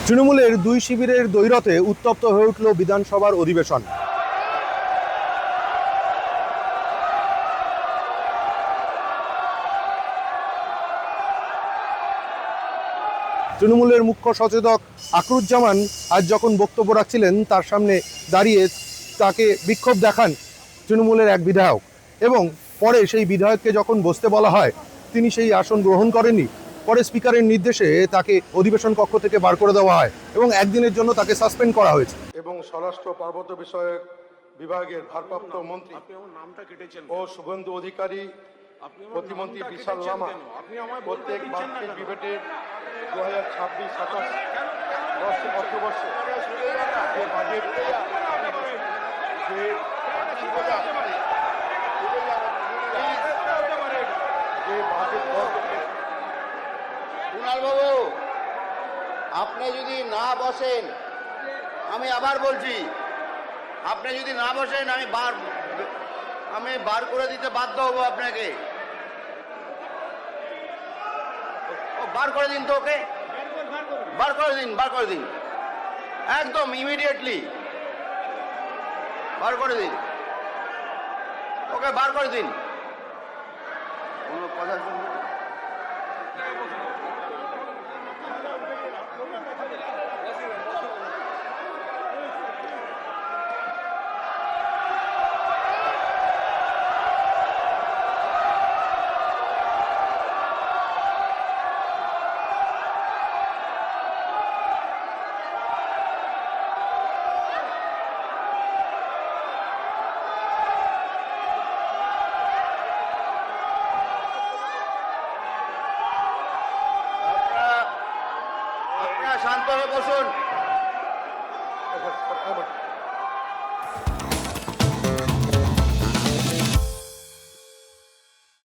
তৃণমূলের দুই শিবিরের দ্বৈরথে উত্তপ্ত হয়ে উঠল বিধানসভার অধিবেশন। তৃণমূলের মুখ্য সচেতক আকরুজ্জামান আজ যখন বক্তব্য রাখছিলেন, তার সামনে দাঁড়িয়ে তাকে বিক্ষোভ দেখান তৃণমূলের এক বিধায়ক, এবং পরে সেই বিধায়ককে যখন বসতে বলা হয় তিনি সেই আসন গ্রহণ করেননি। পরে স্পিকারের নির্দেশে তাকে অধিবেশন কক্ষ থেকে বার করে দেওয়া হয় এবং একদিনের জন্য তাকে সাসপেন্ড করা হয়েছে। এবং স্বরাষ্ট্র পার্বত্য বিষয়ক বিভাগের ভারপ্রাপ্ত মন্ত্রী ও শুভেন্দু অধিকারী, প্রতিমন্ত্রী বিশাল লামা প্রত্যেক বাজেট বিভেটের 2026-27 অর্থবর্ষে যে বাজেট বাবু, আপনি যদি না বসেন, আমি আবার বলছি, আপনি যদি না বসেন আমি বার করে দিতে বাধ্য হব আপনাকে। বার করে দিন তো, ওকে বার করে দিন একদম ইমিডিয়েটলি বার করে দিন, ওকে বার করে দিন। কোনো কথা শুনবেন? শান্ত হয়ে বসুন।